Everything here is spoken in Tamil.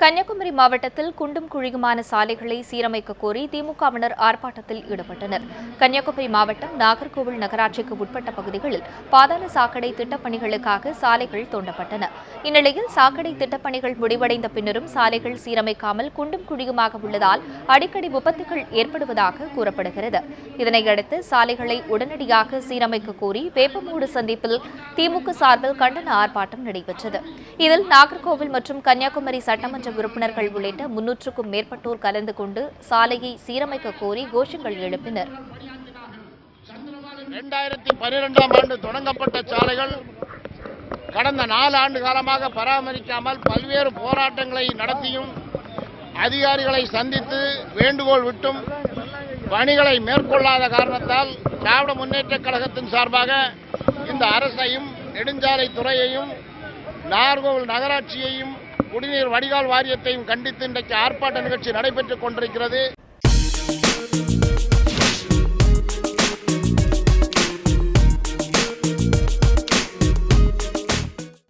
கன்னியாகுமரி மாவட்டத்தில் குண்டும் குழியுமான சாலைகளை சீரமைக்க கோரி திமுகவினர் ஆர்ப்பாட்டத்தில் ஈடுபட்டனர். கன்னியாகுமரி மாவட்டம் நாகர்கோவில் நகராட்சிக்கு உட்பட்ட பகுதிகளில் பாதாள சாக்கடை திட்டப்பணிகளுக்காக சாலைகள் தோண்டப்பட்டன. இந்நிலையில் சாக்கடை திட்டப்பணிகள் முடிவடைந்த பின்னரும் சாலைகள் சீரமைக்காமல் குண்டும் குழியுமாக உள்ளதால் அடிக்கடி விபத்துகள் ஏற்படுவதாக கூறப்படுகிறது. இதனையடுத்து சாலைகளை உடனடியாக சீரமைக்க கோரி வேப்பமூடு சந்திப்பில் திமுக சார்பில் கண்டன ஆர்ப்பாட்டம் நடைபெற்றது. இதில் நாகர்கோவில் மற்றும் கன்னியாகுமரி சட்டமன்ற உறுப்பினர்கள் உள்ளிட்ட 300க்கும் மேற்பட்டோர் கலந்து கொண்டு சாலையை சீரமைக்க கோரி கோஷங்கள் எழுப்பினர். 2012ஆம் ஆண்டு தொடங்கப்பட்ட சாலைகள் கடந்த 4 ஆண்டு காலமாக பராமரிக்காமல் பல்வேறு போராட்டங்களை நடத்தியும் அதிகாரிகளை சந்தித்து வேண்டுகோள் விட்டும் பணிகளை மேற்கொள்ளாத காரணத்தால் திராவிட முன்னேற்றக் கழகத்தின் சார்பாக இந்த அரசையும் நெடுஞ்சாலை துறையையும் நாகர்கோவில் நகராட்சியையும் குடிநீர் வடிகால் வாரியத்தையும் கண்டித்து இன்றைக்கு ஆர்ப்பாட்ட நிகழ்ச்சி நடைபெற்றுக் கொண்டிருக்கிறது.